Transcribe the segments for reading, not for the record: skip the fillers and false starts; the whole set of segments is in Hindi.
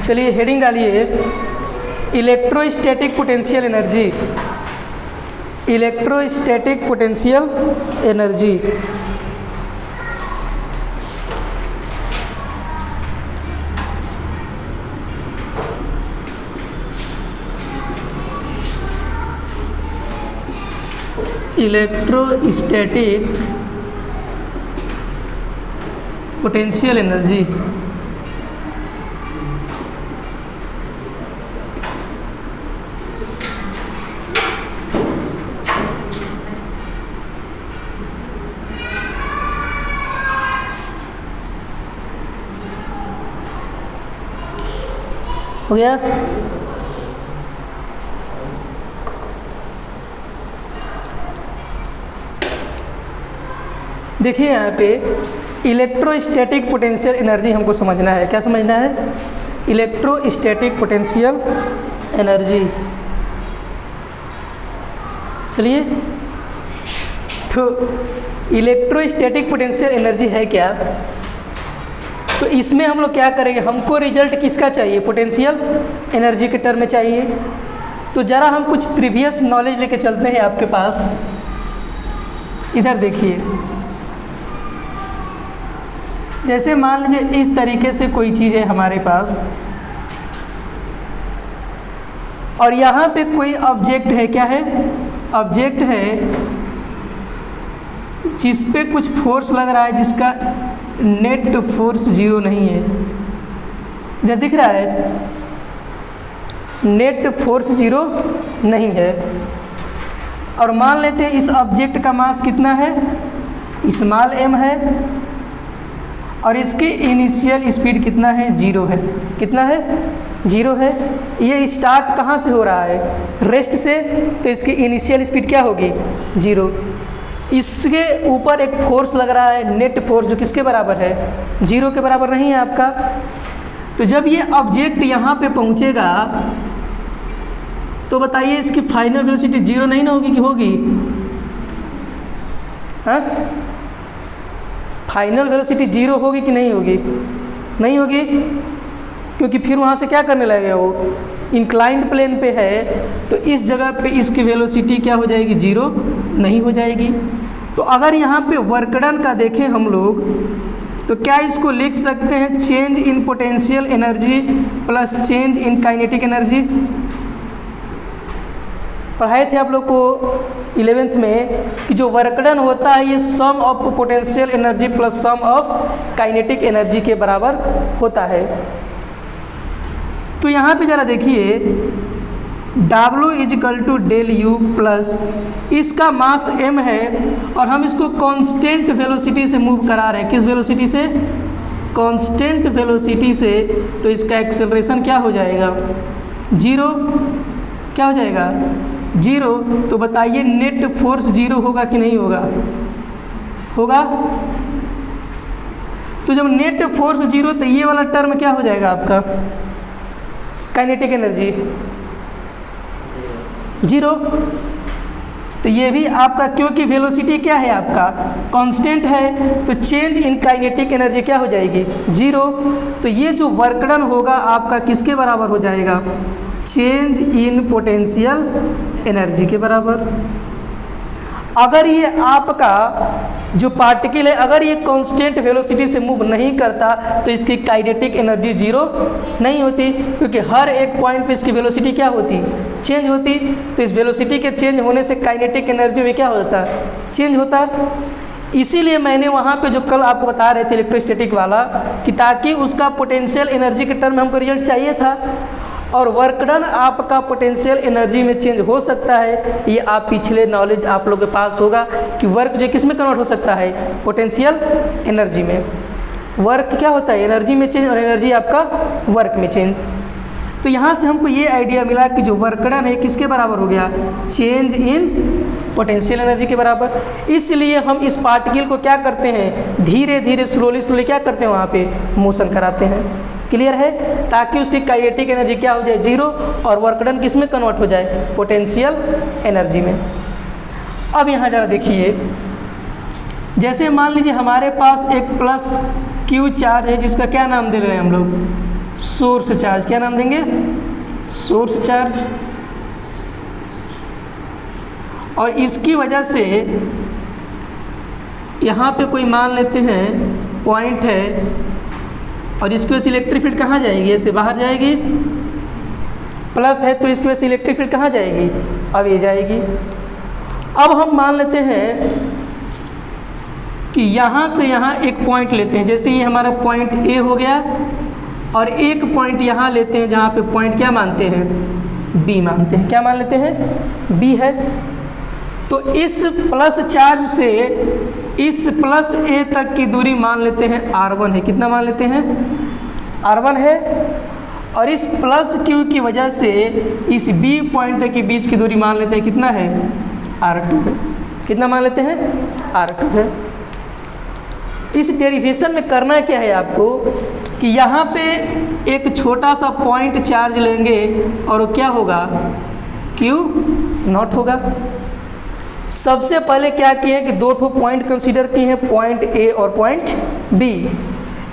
चलिए हेडिंग डालिए electrostatic potential energy. Electrostatic potential energy. Electrostatic potential energy. हो गया? देखिए यहाँ पे इलेक्ट्रोस्टैटिक पोटेंशियल एनर्जी हमको समझना है। क्या समझना है? Electrostatic potential energy. चलिए, तो इलेक्ट्रोस्टैटिक पोटेंशियल एनर्जी है क्या? तो इसमें हम लोग क्या करेंगे, हमको रिजल्ट किसका चाहिए? पोटेंशियल एनर्जी के टर्म में चाहिए। तो ज़रा हम कुछ प्रीवियस नॉलेज लेके चलते हैं आपके पास। इधर देखिए, जैसे मान लीजिए इस तरीके से कोई चीज़ है हमारे पास और यहाँ पे कोई ऑब्जेक्ट है। क्या है? ऑब्जेक्ट है जिस पे कुछ फोर्स लग रहा है जिसका नेट फोर्स 0 नहीं है। इधर दिख रहा है नेट फोर्स 0 नहीं है। और मान लेते हैं इस ऑब्जेक्ट का मास कितना है? स्मॉल m है और इसकी इनिशियल स्पीड कितना है? 0 है। कितना है? 0 है। ये स्टार्ट कहाँ से हो रहा है? रेस्ट से। तो इसकी इनिशियल स्पीड क्या होगी? 0। इसके ऊपर एक फोर्स लग रहा है, नेट फोर्स, जो किसके बराबर है? 0 के बराबर नहीं है आपका। तो जब ये ऑब्जेक्ट यहाँ पे पहुँचेगा तो बताइए इसकी फाइनल वेलोसिटी 0 नहीं ना होगी कि होगी? हाँ, फाइनल वेलोसिटी 0 होगी कि नहीं होगी? नहीं होगी, क्योंकि फिर वहाँ से क्या करने लगेगा? वो इंक्लाइंड प्लेन पे है तो इस जगह पे इसकी वेलोसिटी क्या हो जाएगी? 0 नहीं हो जाएगी। तो अगर यहाँ पे वर्क डन का देखें हम लोग तो क्या इसको लिख सकते हैं change in potential energy plus change in kinetic energy? पढ़ाए थे आप लोग को 11th में कि जो वर्क डन होता है ये sum of potential energy plus sum of kinetic energy के बराबर होता है। तो यहाँ पे ज़रा देखिए W = डेल U प्लस इसका मास m है और हम इसको कांस्टेंट वेलोसिटी से मूव करा रहे हैं। किस वेलोसिटी से? कांस्टेंट वेलोसिटी से। तो इसका एक्सेलरेशन क्या हो जाएगा? 0। क्या हो जाएगा? 0। तो बताइए नेट फोर्स 0 होगा कि नहीं होगा? होगा। तो जब नेट फोर्स 0 तो ये वाला टर्म क्या हो जाएगा आपका? Kinetic energy 0। तो ये भी आपका, क्योंकि वेलोसिटी क्या है आपका? कांस्टेंट है, तो चेंज इन काइनेटिक एनर्जी क्या हो जाएगी? 0। तो ये जो वर्क डन होगा आपका किसके बराबर हो जाएगा? चेंज इन पोटेंशियल एनर्जी के बराबर। अगर ये आपका जो पार्टिकल है अगर ये कांस्टेंट वेलोसिटी से मूव नहीं करता तो इसकी काइनेटिक एनर्जी 0 नहीं होती, क्योंकि हर एक पॉइंट पे इसकी वेलोसिटी क्या होती? चेंज होती। तो इस वेलोसिटी के चेंज होने से काइनेटिक एनर्जी में क्या होता? चेंज होता। इसीलिए मैंने वहाँ पे जो कल आपको बता रहे थे इलेक्ट्रोस्टैटिक वाला कि ताकि उसका पोटेंशियल एनर्जी के टर्म में हमको रिजल्ट चाहिए था और वर्क डन आपका पोटेंशियल एनर्जी में चेंज हो सकता है। ये आप पिछले नॉलेज आप लोग के पास होगा कि वर्क जो किस में कन्वर्ट हो सकता है? पोटेंशियल एनर्जी में। वर्क क्या होता है? एनर्जी में चेंज और एनर्जी आपका वर्क में चेंज। तो यहाँ से हमको ये आइडिया मिला कि जो वर्क डन है किसके बराबर हो गया? चेंज इन पोटेंशियल एनर्जी के बराबर। इसलिए हम इस पार्टिकल को क्या करते हैं? धीरे धीरे स्लोली क्या करते हैं? वहाँ पे मोशन कराते हैं। क्लियर है? ताकि उसकी काइनेटिक एनर्जी क्या हो जाए? 0 और वर्क डन किस में कन्वर्ट हो जाए? पोटेंशियल एनर्जी में। अब यहाँ ज़रा देखिए, जैसे मान लीजिए हमारे पास एक प्लस Q चार्ज है जिसका क्या नाम दे रहे हैं हम लोग? सोर्स चार्ज, क्या नाम देंगे? Source charge. और इसकी वजह से यहाँ पे कोई मान लेते हैं पॉइंट है, और इसकी वजह से इलेक्ट्रिक फील्ड कहाँ जाएगी? ऐसे बाहर जाएगी। प्लस है तो इसकी वजह से इलेक्ट्रिक फील्ड कहाँ जाएगी? अब ये जाएगी। अब हम मान लेते हैं कि यहाँ से यहाँ एक पॉइंट लेते हैं, जैसे ये हमारा पॉइंट ए हो गया, और एक पॉइंट यहाँ लेते हैं जहाँ पे पॉइंट क्या मानते हैं? बी मानते हैं। क्या मान लेते हैं? बी है। तो इस प्लस चार्ज से इस प्लस ए तक की दूरी मान लेते हैं R1 है। कितना मान लेते हैं? R1 है। और इस प्लस क्यू की वजह से इस बी पॉइंट तक के बीच की दूरी मान लेते हैं कितना है? R2 है। कितना मान लेते हैं? R2 है। इस डेरिवेशन में करना क्या है आपको कि यहाँ पे एक छोटा सा पॉइंट चार्ज लेंगे और वो क्या होगा? Q नॉट होगा। सबसे पहले क्या किए कि दो ठो पॉइंट कंसीडर किए हैं, पॉइंट ए और पॉइंट बी।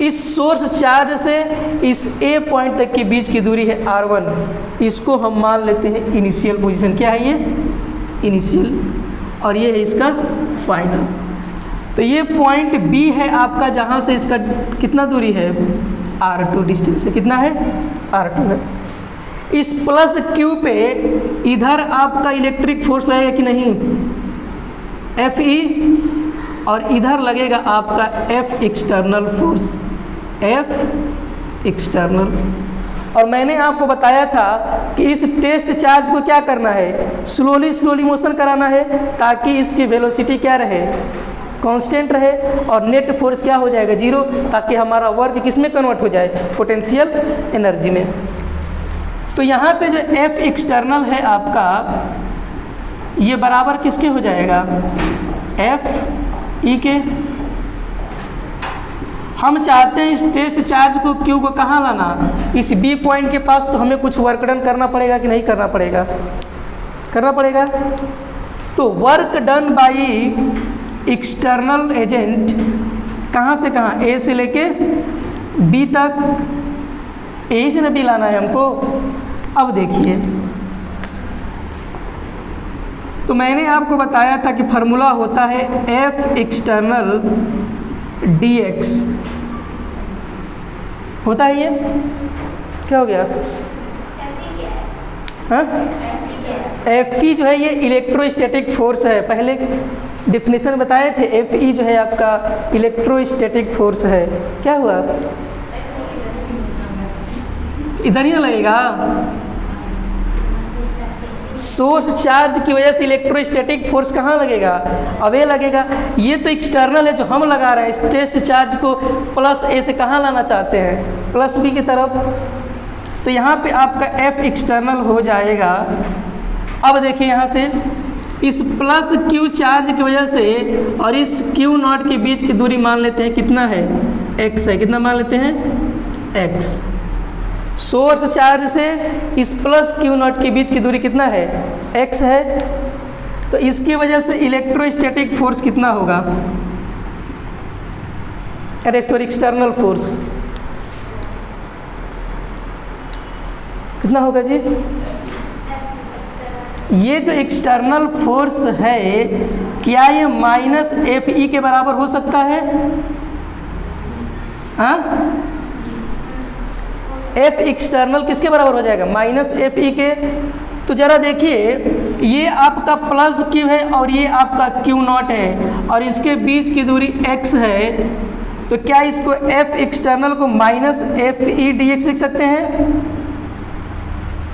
इस सोर्स चार्ज से इस ए पॉइंट तक के बीच की दूरी है R1। इसको हम मान लेते हैं इनिशियल पोजीशन। क्या है ये? इनिशियल। और ये है इसका फाइनल। तो ये पॉइंट बी है आपका, जहाँ से इसका कितना दूरी है? R2 डिस्टेंस है। कितना है? R2 है। इस प्लस क्यू पे इधर आपका इलेक्ट्रिक फोर्स लगेगा कि नहीं? Fe। और इधर लगेगा आपका F external force, F external. और मैंने आपको बताया था कि इस टेस्ट चार्ज को क्या करना है? स्लोली मोशन कराना है, ताकि इसकी वेलोसिटी क्या रहे? कांस्टेंट रहे, और नेट फोर्स क्या हो जाएगा? 0, ताकि हमारा वर्क किस में कन्वर्ट हो जाए? पोटेंशियल एनर्जी में। तो यहाँ पे जो F एक्सटर्नल है आपका, ये बराबर किसके हो जाएगा? F E के। हम चाहते हैं इस टेस्ट चार्ज को Q को कहाँ लाना? इस B पॉइंट के पास। तो हमें कुछ वर्क डन करना पड़ेगा कि नहीं करना पड़ेगा? करना पड़ेगा। तो work done by external agent कहाँ से कहाँ? A से लेके B तक। A से न B लाना है हमको। अब देखिए, तो मैंने आपको बताया था कि फार्मूला होता है F एक्सटर्नल dx। होता है ये? क्या हो गया? हाँ, Fe जो है ये इलेक्ट्रोस्टैटिक फोर्स है। पहले डिफिनेशन बताए थे। Fe जो है आपका इलेक्ट्रोस्टैटिक फोर्स है। क्या हुआ? इधर ही ना लगेगा? सोर्स चार्ज की वजह से इलेक्ट्रोस्टैटिक फोर्स कहाँ लगेगा? अब ये लगेगा। ये तो एक्सटर्नल है जो हम लगा रहे हैं। इस टेस्ट चार्ज को प्लस ए से कहाँ लाना चाहते हैं? प्लस बी की तरफ। तो यहाँ पे आपका F एक्सटर्नल हो जाएगा। अब देखिए यहाँ से इस प्लस Q चार्ज की वजह से और इस Q नॉट के बीच की दूरी मान लेते हैं कितना है? x है। कितना मान लेते हैं? x। सोर्स चार्ज से इस प्लस Q नॉट के बीच की दूरी कितना है? x है। तो इसकी वजह से इलेक्ट्रोस्टैटिक फोर्स कितना होगा? अरे सॉरी, एक्सटर्नल फोर्स कितना होगा जी? ये जो एक्सटर्नल फोर्स है, क्या ये माइनस Fe के बराबर हो सकता है? हाँ, F एक्सटर्नल किसके बराबर हो जाएगा? माइनस Fe के। तो जरा देखिए, ये आपका प्लस Q है और ये आपका Q नॉट है, और इसके बीच की दूरी x है। तो क्या इसको F एक्सटर्नल को माइनस Fe dx लिख सकते हैं?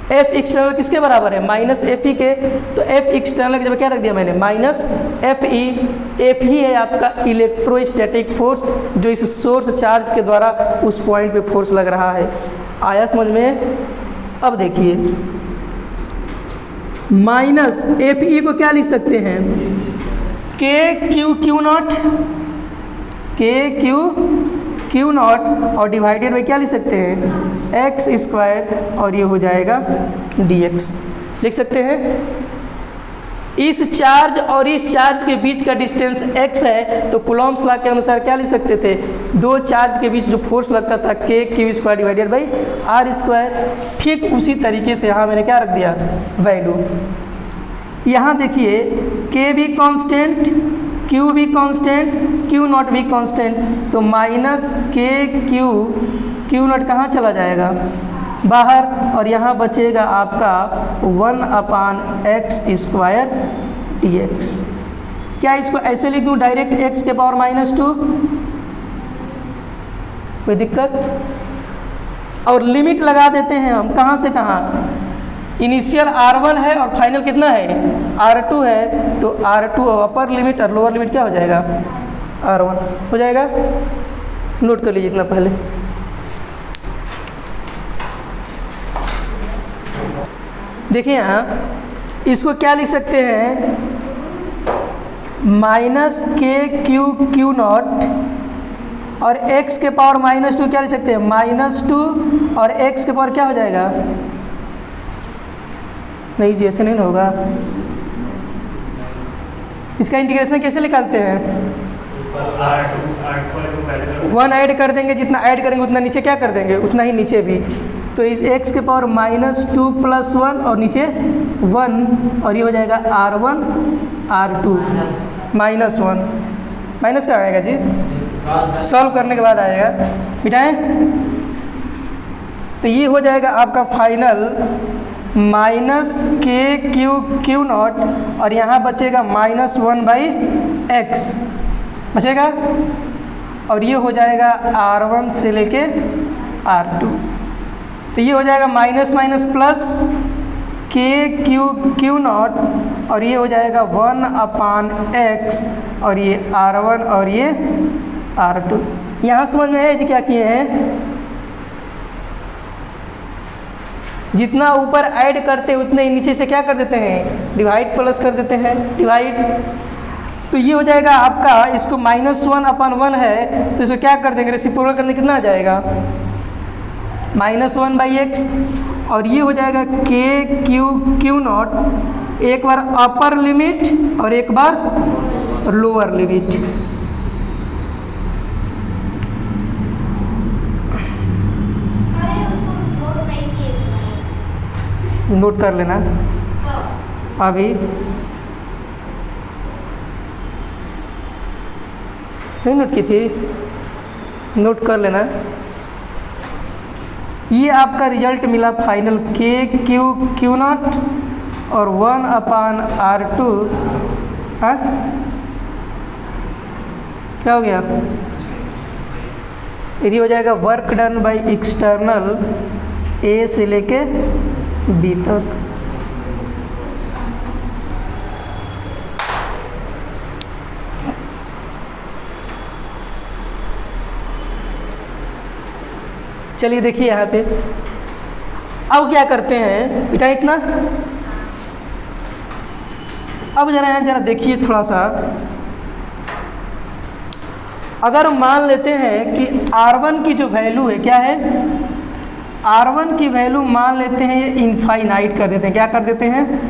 F एक्सटर्नल किसके बराबर है? माइनस Fe के। तो F एक्सटर्नल की जगह क्या रख दिया मैंने? Minus Fe। Fe है आपका इलेक्ट्रोस्टैटिक फोर्स, जो इस सोर्स चार्ज के द्वारा उस पॉइंट पे फोर्स लग रहा है। आया समझ में? अब देखिए, माइनस Fe को क्या लिख सकते हैं? Q नॉट, Q नॉट, और डिवाइडेड बाई क्या लिख सकते हैं? x स्क्वायर, और ये हो जाएगा dx। लिख सकते हैं? इस चार्ज और इस चार्ज के बीच का डिस्टेंस x है, तो कूलॉम्स लॉ के अनुसार क्या लिख सकते थे, दो चार्ज के बीच जो फोर्स लगता था k⁴ डिवाइडेड बाई r²। ठीक उसी तरीके से यहाँ मैंने क्या रख दिया, वैल्यू। यहाँ देखिए k भी कांस्टेंट, q भी कांस्टेंट, q0 भी कांस्टेंट, तो माइनस q0 कहाँ चला जाएगा, बाहर, और यहाँ बचेगा आपका 1/x² dx। क्या इसको ऐसे लिख दूँ डायरेक्ट x⁻², कोई दिक्कत? और लिमिट लगा देते हैं हम, कहाँ से कहाँ, इनिशियल r1 है और फाइनल कितना है r2 है, तो r2 अपर लिमिट और लोअर लिमिट क्या हो जाएगा, r1 हो जाएगा। नोट कर लीजिए इतना पहले। देखिए यहाँ इसको क्या लिख सकते हैं, माइनस k⁻ और x⁻² क्या लिख सकते हैं, -2 और x⁻ क्या हो जाएगा, नहीं जी ऐसे नहीं होगा। इसका इंटीग्रेशन कैसे निकालते हैं, 1 ऐड कर देंगे, जितना ऐड करेंगे उतना नीचे क्या कर देंगे, उतना ही नीचे भी। तो इस x⁻² -2 + 1 और नीचे 1, और ये हो जाएगा r1 r2 -1। माइनस क्या आएगा जी, सॉल्व करने के बाद आएगा, मिटाएं। तो ये हो जाएगा आपका फाइनल -k⁻ और यहाँ बचेगा -1/x बचेगा, और ये हो जाएगा r1 से लेके r2। तो ये हो जाएगा माइनस माइनस प्लस k⁻, और ये हो जाएगा 1/x, और ये r1 और ये r2। यहाँ समझ में है जी क्या किए हैं, जितना ऊपर ऐड करते हैं उतने ही नीचे से क्या कर देते हैं, डिवाइड प्लस कर देते हैं, डिवाइड। तो ये हो जाएगा आपका, इसको -1/1 है, तो इसको क्या कर देंगे, रेसिप्रोकल करने कितना आ जाएगा, -1/x, और ये हो जाएगा k⁻, एक बार अपर लिमिट और एक बार लोअर लिमिट। नोट कर लेना अभी, नहीं नोट की थी, नोट कर लेना। ये आपका रिजल्ट मिला फाइनल k⁻ और 1/r2। हाँ क्या हो गया, ये हो जाएगा work done by external A से लेके B तक। चलिए देखिए यहाँ पे अब क्या करते हैं बेटा, इतना अब जरा देखिए थोड़ा सा। अगर मान लेते हैं कि R1 की जो वैल्यू है क्या है, R1 की वैल्यू मान लेते हैं ये इनफाइनाइट कर देते हैं, क्या कर देते हैं,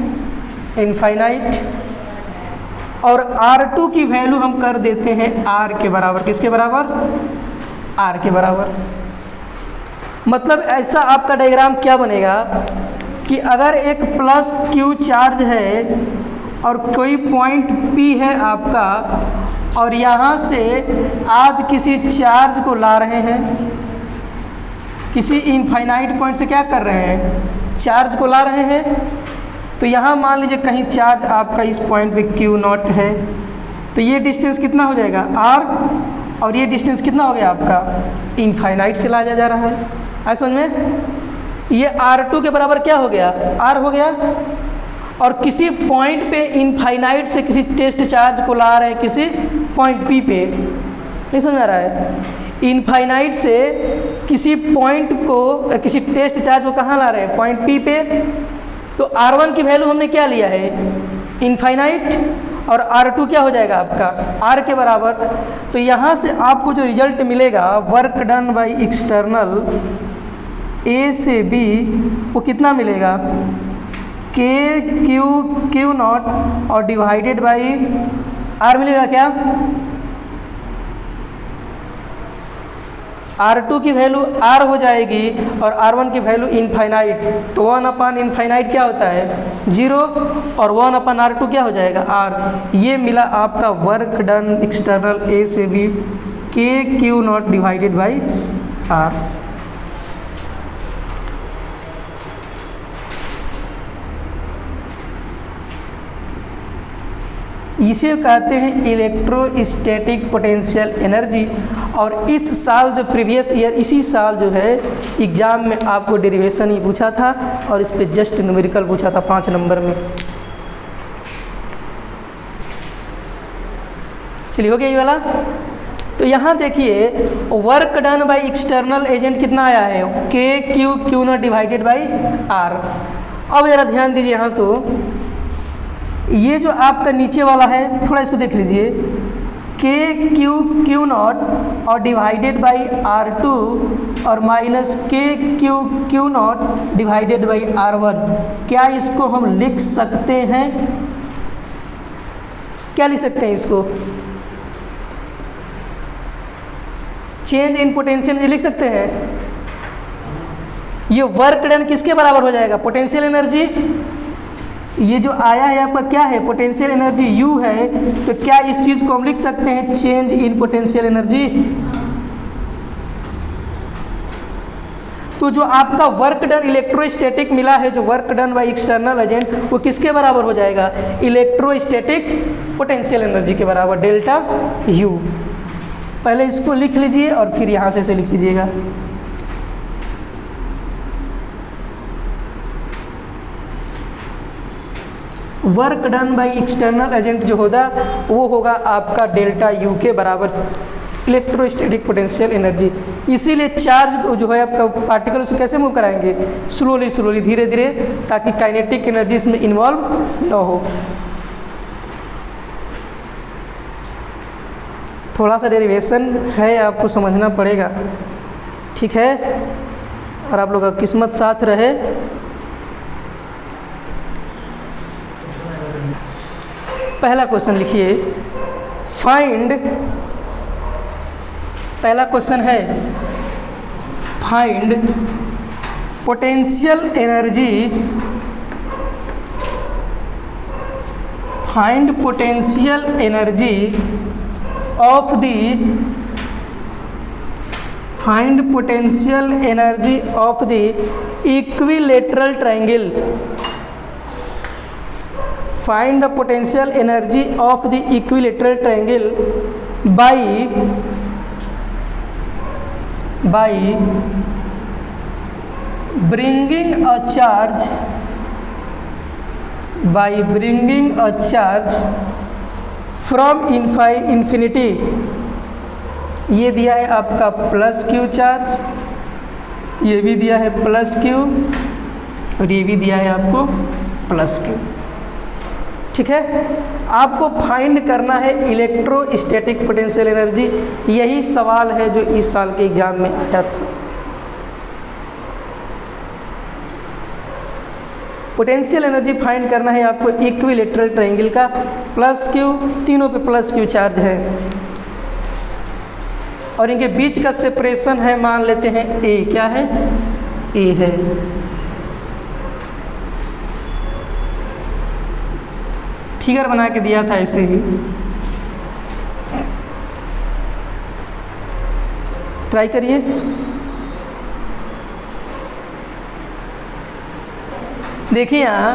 इनफाइनाइट, और R2 की वैल्यू हम कर देते हैं R के बराबर। किसके बराबर, R के बराबर। मतलब ऐसा आपका डायग्राम क्या बनेगा कि अगर एक प्लस Q चार्ज है और कोई पॉइंट P है आपका, और यहाँ से आप किसी चार्ज को ला रहे हैं, किसी इनफाइनाइट पॉइंट से क्या कर रहे हैं, चार्ज को ला रहे हैं। तो यहाँ मान लीजिए कहीं चार्ज आपका इस पॉइंट पे Q0 है, तो ये डिस्टेंस कितना हो जाएगा R, और ये डिस्टेंस कितना हो गया आपका, इनफाइनाइट से लाया जा रहा है। आई समझ में, ये R2 के बराबर क्या हो गया, R हो गया, और किसी पॉइंट पे इनफाइनाइट से किसी टेस्ट चार्ज को ला रहे हैं किसी पॉइंट P पे, नहीं समझ में आ रहा है। इनफाइनाइट से किसी पॉइंट को, किसी टेस्ट चार्ज को कहाँ ला रहे हैं, पॉइंट P पे। तो R1 की वैल्यू हमने क्या लिया है, इनफाइनाइट, और R2 क्या हो जाएगा आपका, R के बराबर। तो यहाँ से आपको जो रिजल्ट मिलेगा work done by external A से B, वो कितना मिलेगा, के क्यू नॉट और डिवाइडेड बाई आर मिलेगा क्या, R2 की वैल्यू R हो जाएगी और R1 की वैल्यू इनफाइनाइट, तो 1 इनफाइनाइट क्या होता है 0 और 1/R2 क्या हो जाएगा R। ये मिला आपका वर्क डन एक्सटर्नल ए से बी के Q not divided by R। इसे कहते हैं इलेक्ट्रोस्टैटिक पोटेंशियल एनर्जी। और इस साल जो प्रीवियस ईयर इसी साल जो है एग्ज़ाम में आपको डेरिवेशन ही पूछा था और इस पे जस्ट न्यूमेरिकल पूछा था 5 नंबर में। चलिए हो गया ये वाला। तो यहाँ देखिए work done by external agent कितना आया है के Q not divided by R. अब ज़रा ध्यान दीजिए यहाँ तो ये जो आपका नीचे वाला है थोड़ा इसको देख लीजिए, के क्यू नॉट और डिवाइडेड बाई R2 और माइनस के Q not divided by R1। क्या इसको हम लिख सकते हैं, क्या लिख सकते हैं इसको, चेंज इन पोटेंशियल लिख सकते हैं। ये वर्क डन किसके बराबर हो जाएगा, पोटेंशियल एनर्जी। ये जो आया है आपका क्या है, पोटेंशियल एनर्जी U है, तो क्या इस चीज़ को हम लिख सकते हैं चेंज इन पोटेंशियल एनर्जी। तो जो आपका वर्क डन इलेक्ट्रोस्टैटिक मिला है, जो work done by external agent, वो किसके बराबर हो जाएगा, इलेक्ट्रोस्टैटिक पोटेंशियल एनर्जी के बराबर डेल्टा U। पहले इसको लिख लीजिए और फिर यहाँ से लिख लीजिएगा। Work done by external agent जो होगा वो होगा आपका डेल्टा U के बराबर इलेक्ट्रोस्टैटिक पोटेंशियल एनर्जी। इसीलिए चार्ज जो है आपका पार्टिकल उसको कैसे मूव कराएंगे, स्लोली धीरे धीरे, ताकि काइनेटिक एनर्जी इसमें इन्वॉल्व न हो। थोड़ा सा डेरिवेशन है, आपको समझना पड़ेगा, ठीक है। और आप लोग का किस्मत साथ रहे। पहला क्वेश्चन लिखिए, फाइंड, पहला क्वेश्चन है find potential energy, find potential energy of the, find potential energy of the equilateral triangle, find the potential energy of the equilateral triangle by bringing a charge, by bringing a charge from infinity। ये दिया है आपका प्लस क्यू चार्ज, ये भी दिया है प्लस क्यू और ये भी दिया है आपको प्लस क्यू, ठीक है। आपको फाइंड करना है इलेक्ट्रोस्टैटिक पोटेंशियल एनर्जी। यही सवाल है जो इस साल के एग्जाम में आया था। पोटेंशियल एनर्जी फाइंड करना है आपको इक्विलेटरल ट्रायंगल का, प्लस क्यू, तीनों पे प्लस क्यू चार्ज है और इनके बीच का सेपरेशन है, मान लेते हैं ए, क्या है, ए है। फिगर बना के दिया था ऐसे ही, ट्राई करिए। देखिए यहाँ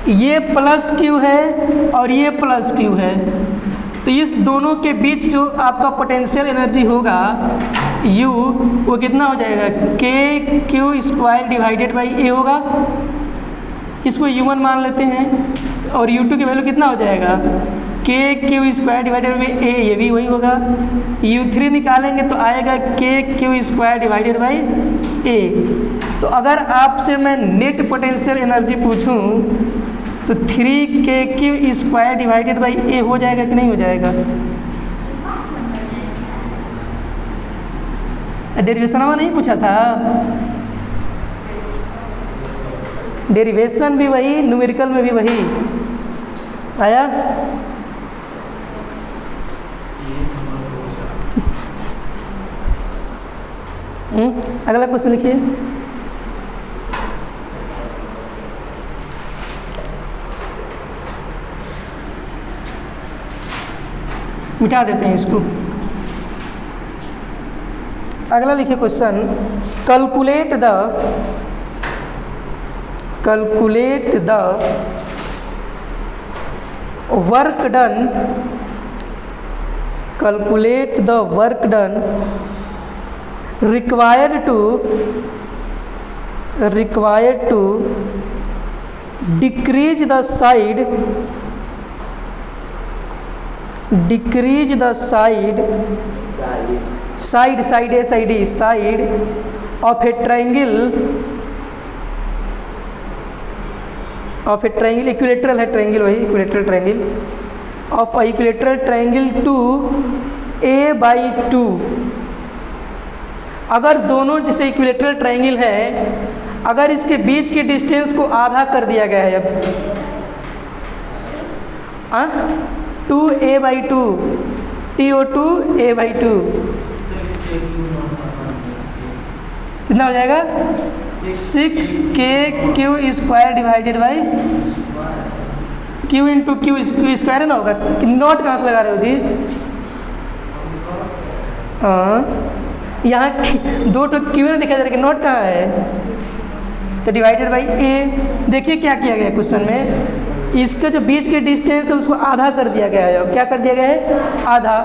ये प्लस क्यू है और ये प्लस क्यू है, तो इस दोनों के बीच जो आपका पोटेंशियल एनर्जी होगा U, वो कितना हो जाएगा, के क्यू स्क्वायर डिवाइडेड बाई ए होगा। इसको U1 मान लेते हैं और U2 की वैल्यू कितना हो जाएगा, के क्यू स्क्वायर डिवाइडेड बाई ए, ये भी वही होगा। U3 निकालेंगे तो आएगा के क्यू स्क्वायर डिवाइडेड बाई ए। तो अगर आपसे मैं नेट पोटेंशियल एनर्जी पूछूं तो 3 के क्यू स्क्वायर डिवाइडेड बाई ए हो जाएगा कि नहीं हो जाएगा। डेरिवेशन नहीं पूछा था, डेरिवेशन भी वही, न्यूमेरिकल में भी वही आया। अगला क्वेश्चन लिखिए। मिटा देते हैं इसको। अगला लिखिए question, calculate the work done, calculate the work done required to decrease the side of a triangle, equilateral है triangle, वही equilateral triangle, of a equilateral triangle to a/2। अगर दोनों जैसे इक्विलेटरल ट्रायंगल है, अगर इसके बीच के डिस्टेंस को आधा कर दिया गया है, अब 2a/2 TO2 a/2 कितना हो जाएगा? 6k² divided by q into Q square है ना होगा। नोट कहाँ से लगा रहे हो जी? यहाँ दो तो क्यों ना दिखाई दे रहा कि नोट कहाँ है? तो डिवाइडेड बाई a। देखिए क्या किया गया क्वेश्चन में, इसका जो बीच के डिस्टेंस है उसको आधा कर दिया गया है। क्या कर दिया गया है? आधा।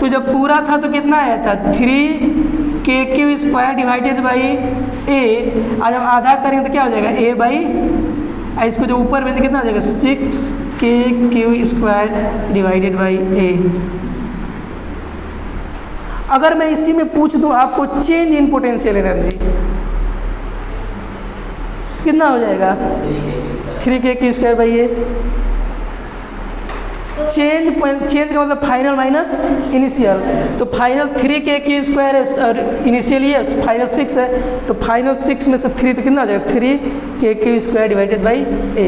तो जब पूरा था तो कितना आया था? 3k² divided by a। और जब आधा करेंगे तो क्या हो जाएगा? a/, इसको जो ऊपर में कितना हो जाएगा? 6k² divided by a। अगर मैं इसी में पूछ दूं आपको चेंज इन पोटेंशियल एनर्जी, कितना हो जाएगा? 3k² by A. चेंज का मतलब फाइनल माइनस इनिशियल, तो फाइनल 3k² है और इनिशियली फाइनल 6 है, तो फाइनल 6 में से 3 तो कितना हो जाएगा? 3k² डिवाइडेड बाई ए।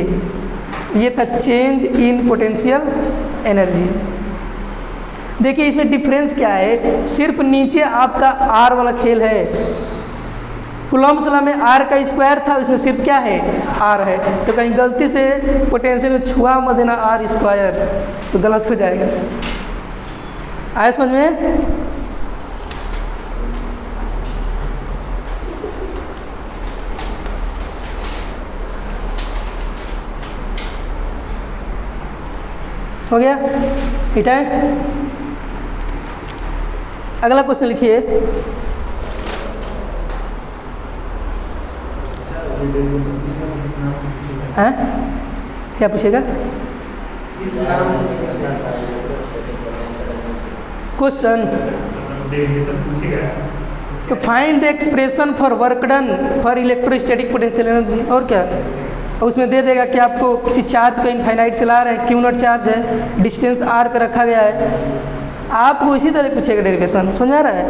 ये था चेंज इन पोटेंशियल एनर्जी। देखिए इसमें डिफरेंस क्या है, सिर्फ नीचे आपका आर वाला खेल है। कूलम्ब्स लॉ में आर का स्क्वायर था, उसमें सिर्फ क्या है? आर है। तो कहीं गलती से पोटेंशियल में छुआ मत देना आर स्क्वायर, तो गलत हो जाएगा। आया समझ में? हो गया? ठीक है, अगला क्वेश्चन लिखिए। हाँ क्या पूछेगा? क्वेश्चन तो find the expression for work done for electrostatic potential energy. और क्या उसमें दे देगा कि आपको किसी चार्ज को इनफाइनाइट से ला रहे हैं, Q0 चार्ज है, डिस्टेंस r पे रखा गया है, आपको इसी तरह पूछेगा डेरिवेशन। समझ आ रहा है?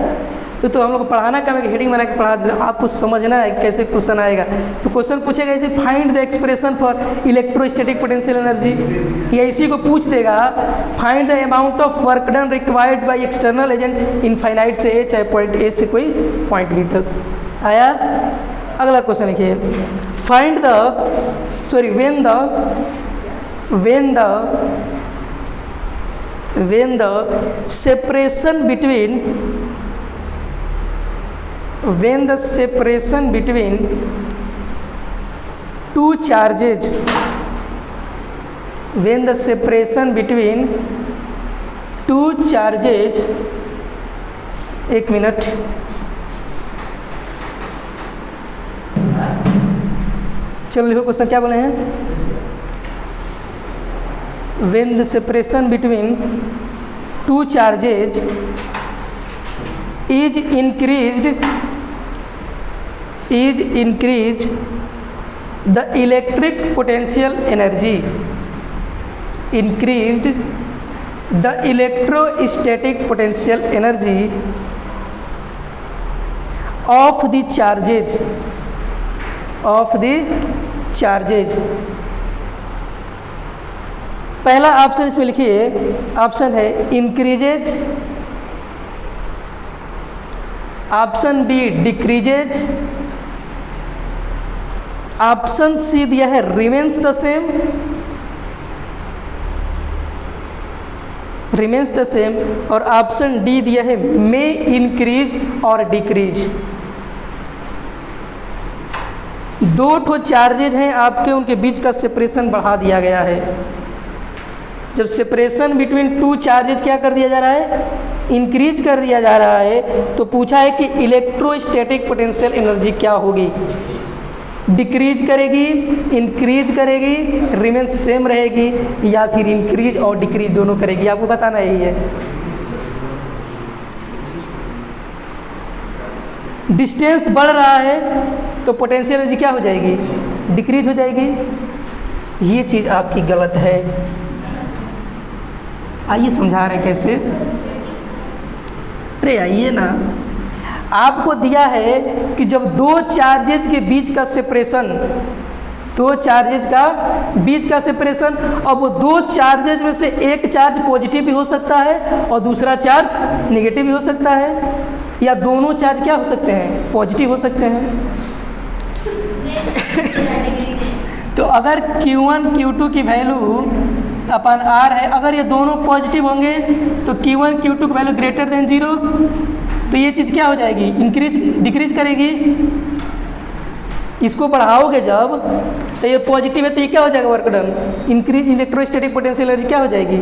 तो हम लोग को पढ़ाना काम है कि हेडिंग बना के पढ़ा देना, आपको समझना है कैसे क्वेश्चन आएगा। तो क्वेश्चन पूछेगा इसे find the expression for electrostatic potential energy, या इसी को पूछ देगा find the amount of work done required by external agent infinite से ए, चाहे पॉइंट ए से कोई पॉइंट बी तक। आया? अगला क्वेश्चन लिखिए। Find the when the separation between two charges, एक मिनट, चलो लिखो क्वेश्चन क्या बोले हैं। When the separation between two charges is increased, the electric potential energy increased, the electrostatic potential energy of the charges. पहला ऑप्शन इसमें लिखिए, ऑप्शन है increases, option B decreases, option C दिया है remains the same, remains the same, और ऑप्शन डी दिया है मे इंक्रीज और डिक्रीज। दो ठो चार्जेज हैं आपके, उनके बीच का सेपरेशन बढ़ा दिया गया है। जब सेपरेशन बिटवीन टू चार्जेज क्या कर दिया जा रहा है, इंक्रीज कर दिया जा रहा है, तो पूछा है कि इलेक्ट्रोस्टैटिक पोटेंशियल एनर्जी क्या होगी, डिक्रीज करेगी, इंक्रीज करेगी, रिमेन सेम रहेगी, या फिर इंक्रीज और डिक्रीज दोनों करेगी, आपको बताना यही है। डिस्टेंस बढ़ रहा है तो पोटेंशियल एनर्जी क्या हो जाएगी, डिक्रीज हो जाएगी। ये चीज़ आपकी गलत है। आइए समझा रहे हैं कैसे। अरे आइए ना, आपको दिया है कि जब दो चार्जेज के बीच का सेपरेशन, दो चार्जेज का बीच का सेपरेशन, अब वो दो चार्जेज में से एक चार्ज पॉजिटिव भी हो सकता है और दूसरा चार्ज नेगेटिव भी हो सकता है, या दोनों चार्ज क्या हो सकते हैं, पॉजिटिव हो सकते हैं। तो अगर Q1 Q2 की वैल्यू अपन R है, अगर ये दोनों पॉजिटिव होंगे तो Q1 Q2 की वैल्यू ग्रेटर देन 0, तो ये चीज़ क्या हो जाएगी, इंक्रीज डिक्रीज करेगी। इसको बढ़ाओगे जब, तो ये पॉजिटिव है तो ये क्या हो जाएगा, work done, increase electrostatic potential energy क्या हो जाएगी,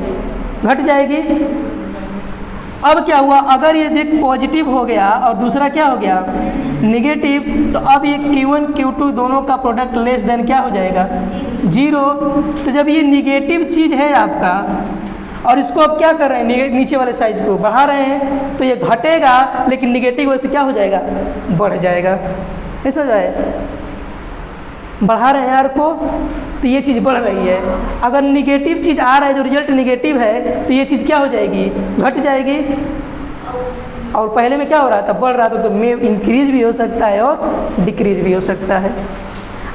घट जाएगी। अब क्या हुआ, अगर ये देख पॉजिटिव हो गया और दूसरा क्या हो गया, नेगेटिव, तो अब ये Q1 Q2 दोनों का प्रोडक्ट लेस देन क्या हो जाएगा, 0। तो जब ये निगेटिव चीज़ है आपका और इसको अब क्या कर रहे हैं, नीचे वाले साइज को बढ़ा रहे हैं, तो ये घटेगा, लेकिन निगेटिव वजह से क्या हो जाएगा, बढ़ जाएगा। ऐसा हो जाए, बढ़ा रहे हैं यार को, तो ये चीज़ बढ़ रही है। अगर निगेटिव चीज़ आ रहा है, जो रिजल्ट निगेटिव है, तो ये चीज़ क्या हो जाएगी, घट जाएगी। और पहले में क्या हो रहा था, बढ़ रहा था, तो में इंक्रीज भी हो सकता है और डिक्रीज भी हो सकता है।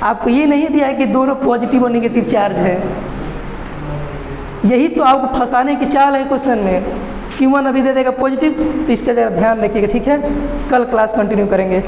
आपको ये नहीं दिया है कि दोनों पॉजिटिव और निगेटिव चार्ज है। यही तो आपको फंसाने की चाल है क्वेश्चन में। Q1 अभी दे देगा पॉजिटिव, तो इसका ज़रा ध्यान रखिएगा, ठीक है। कल क्लास कंटिन्यू करेंगे।